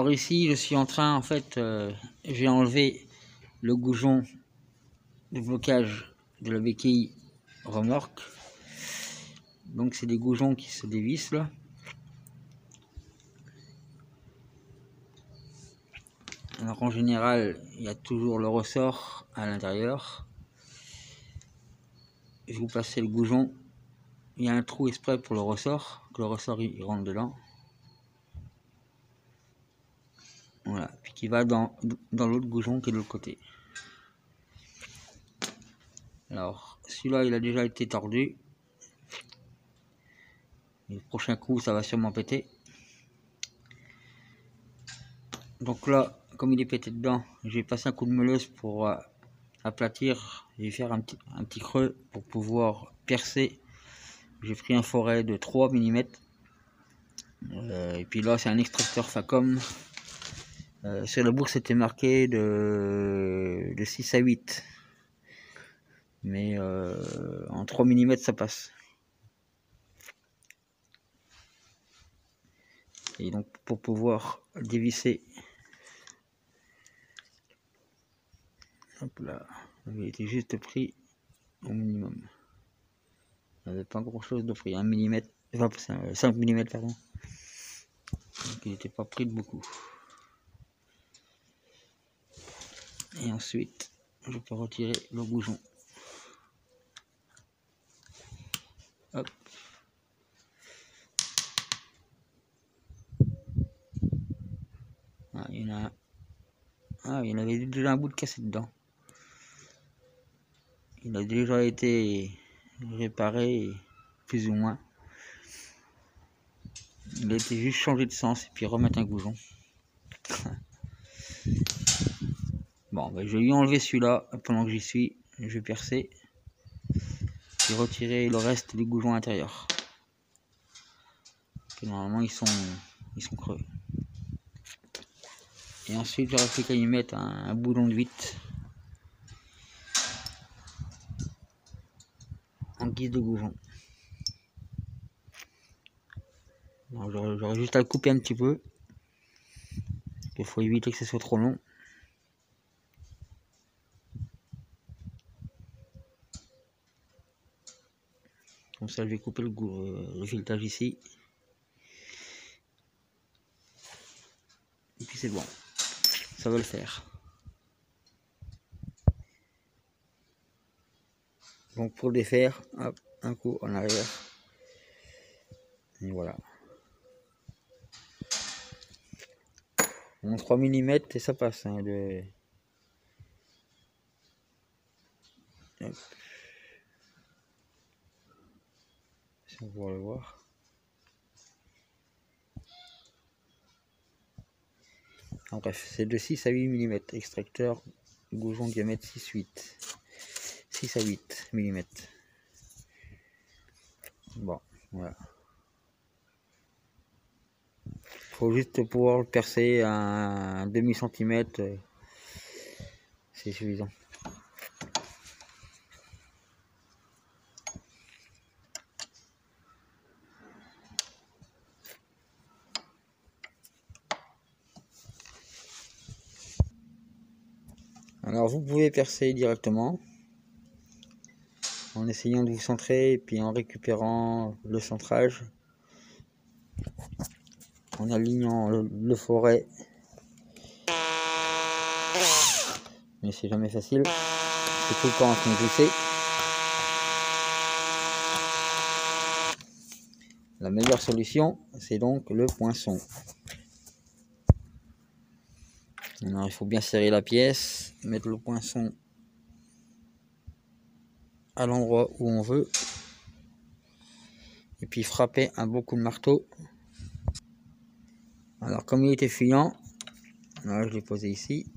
Alors ici, je suis en train, en fait, j'ai enlevé le goujon de blocage de la béquille remorque. Donc c'est des goujons qui se dévissent là. Alors en général, il y a toujours le ressort à l'intérieur. Je vous passez le goujon. Il y a un trou exprès pour le ressort, que le ressort il rentre dedans. Voilà, puis qui va dans l'autre goujon qui est de l'autre côté. Alors, celui-là, il a déjà été tordu. Et le prochain coup, ça va sûrement péter. Donc là, comme il est pété dedans, j'ai passé un coup de meuleuse pour aplatir. Je vais faire un petit creux pour pouvoir percer. J'ai pris un forêt de 3 mm. Et puis là, c'est un extracteur Facom. Sur la bourse, c'était marqué de 6 à 8. Mais en 3 mm, ça passe. Et donc, pour pouvoir dévisser, hop là, il était juste pris au minimum. Il n'y avait pas grand chose de pris, 1 mm, enfin, 5 mm, pardon. Donc, il n'était pas pris de beaucoup. Et ensuite, je peux retirer le goujon. Hop. Ah, il y en a. Ah, il y en avait déjà un bout de cassé dedans. Il a déjà été réparé, plus ou moins. Il a été juste changé de sens et puis remettre un goujon. Bon, ben, je vais lui enlever celui-là pendant que j'y suis. Je vais percer et retirer le reste des goujons intérieurs. Que normalement ils sont creux. Et ensuite, j'aurais fait qu'à y mettre un boulon de 8 en guise de goujon. J'aurais juste à le couper un petit peu. Il faut éviter que ce soit trop long. Comme ça, je vais couper le filetage ici. Et puis c'est bon. Ça va le faire. Donc pour le défaire, hop, un coup en arrière. Et voilà. Bon, 3 mm et ça passe. Hein, hop. Si on va le voir. En bref, c'est de 6 à 8 mm. Extracteur, goujon diamètre 6 à 8 mm. Bon, voilà. Faut juste pouvoir le percer à un demi-centimètre. C'est suffisant. Alors vous pouvez percer directement en essayant de vous centrer et puis en récupérant le centrage, en alignant le forêt, mais c'est jamais facile, c'est tout le temps en train de glisser. La meilleure solution, c'est donc le poinçon. Alors il faut bien serrer la pièce, mettre le poinçon à l'endroit où on veut, et puis frapper un bon coup de marteau. Alors comme il était fuyant, là je l'ai posé ici,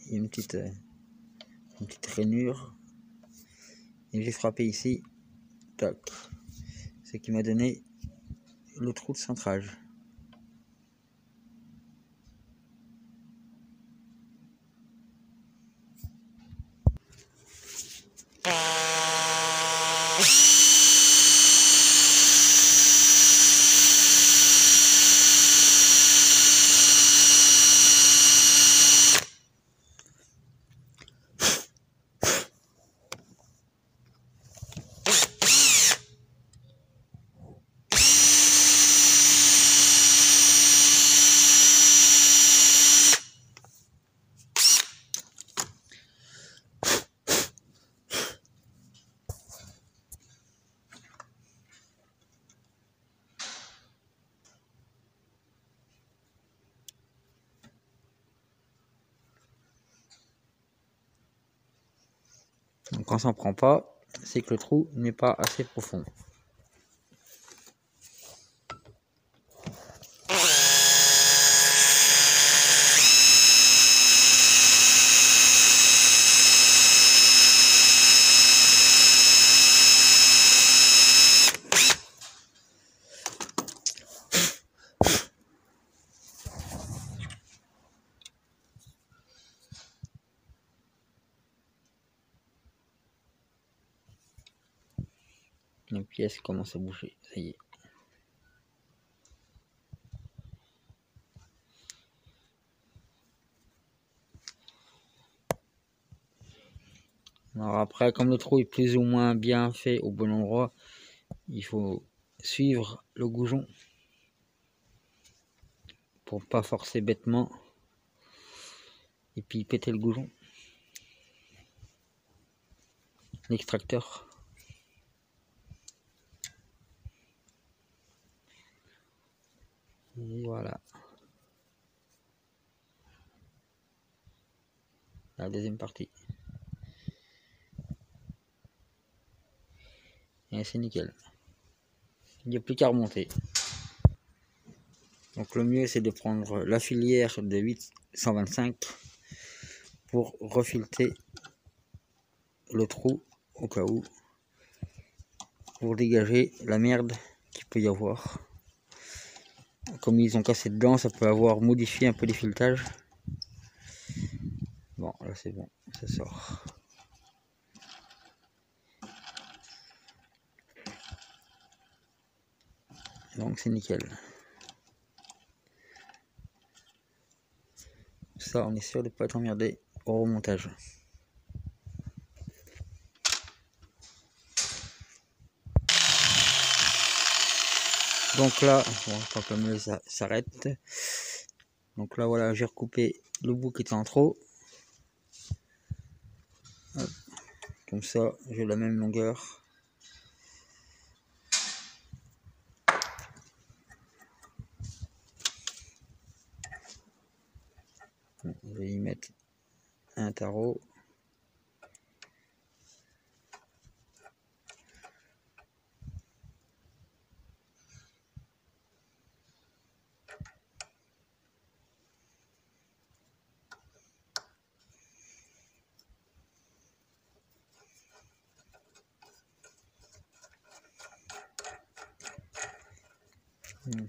il y a une petite rainure, et j'ai frappé ici, tac, ce qui m'a donné le trou de centrage. quand ça ne prend pas, c'est que le trou n'est pas assez profond. La pièce commence à bouger, ça y est. Alors après, comme le trou est plus ou moins bien fait au bon endroit, il faut suivre le goujon pour pas forcer bêtement et puis péter le goujon. L'extracteur. Et voilà. La deuxième partie. Et c'est nickel. Il n'y a plus qu'à remonter. Donc le mieux c'est de prendre la filière de 825 pour refileter le trou au cas où, pour dégager la merde qu'il peut y avoir. Comme ils ont cassé dedans, ça peut avoir modifié un peu les filetages. Bon, là c'est bon, ça sort. Donc c'est nickel. Ça, on est sûr de ne pas être emmerdé au remontage. Donc là, bon, quand la meuleuse s'arrête. Donc là, voilà, j'ai recoupé le bout qui était en trop. Hop. Comme ça, j'ai la même longueur. Bon, je vais y mettre un tarot.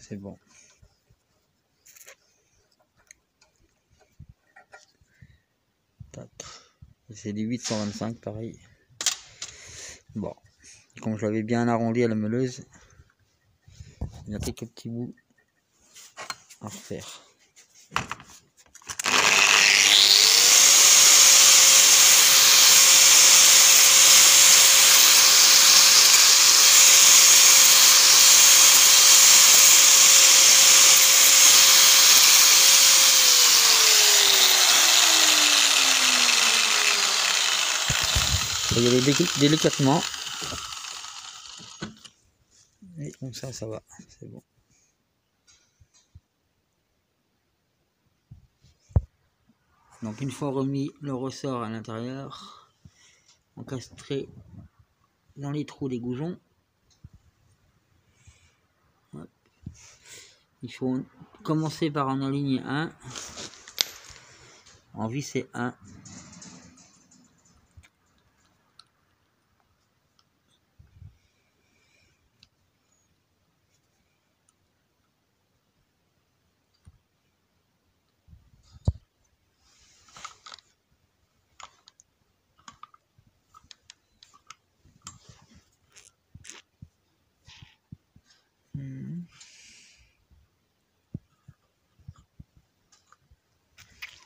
C'est bon. C'est du 825 pareil. Bon, comme je l'avais bien arrondi à la meuleuse, il y a quelques petits bouts à refaire. Il y aller délicatement. Et comme ça, ça va, c'est bon. Donc une fois remis le ressort à l'intérieur, encastré dans les trous des goujons, il faut commencer par en aligner un, en visser un.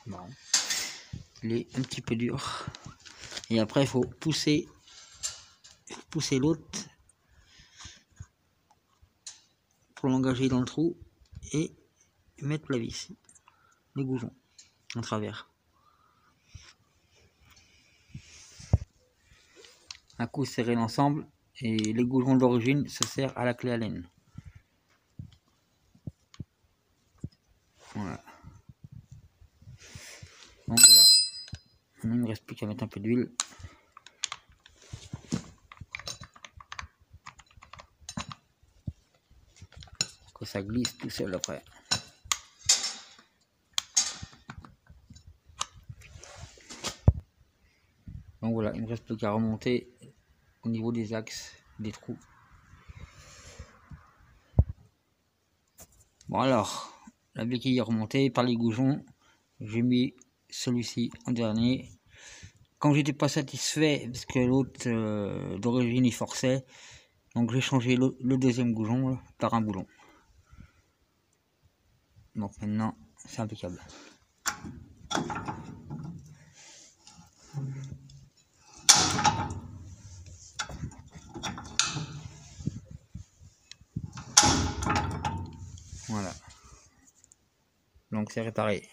Bon. Il est un petit peu dur. Et après, il faut pousser l'autre pour l'engager dans le trou et mettre la vis, les goujons, en travers. Un coup serrer l'ensemble et les goujons d'origine se serrent à la clé Allen. Voilà. Donc voilà. Il ne me reste plus qu'à mettre un peu d'huile. que ça glisse tout seul après. Donc voilà, il ne me reste plus qu'à remonter au niveau des axes, des trous. Bon alors, la béquille est remontée par les goujons. J'ai mis celui-ci en dernier. Quand j'étais pas satisfait, parce que l'autre d'origine il forçait, donc j'ai changé le deuxième goujon là, par un boulon. Donc maintenant, c'est impeccable. Voilà. Donc c'est réparé.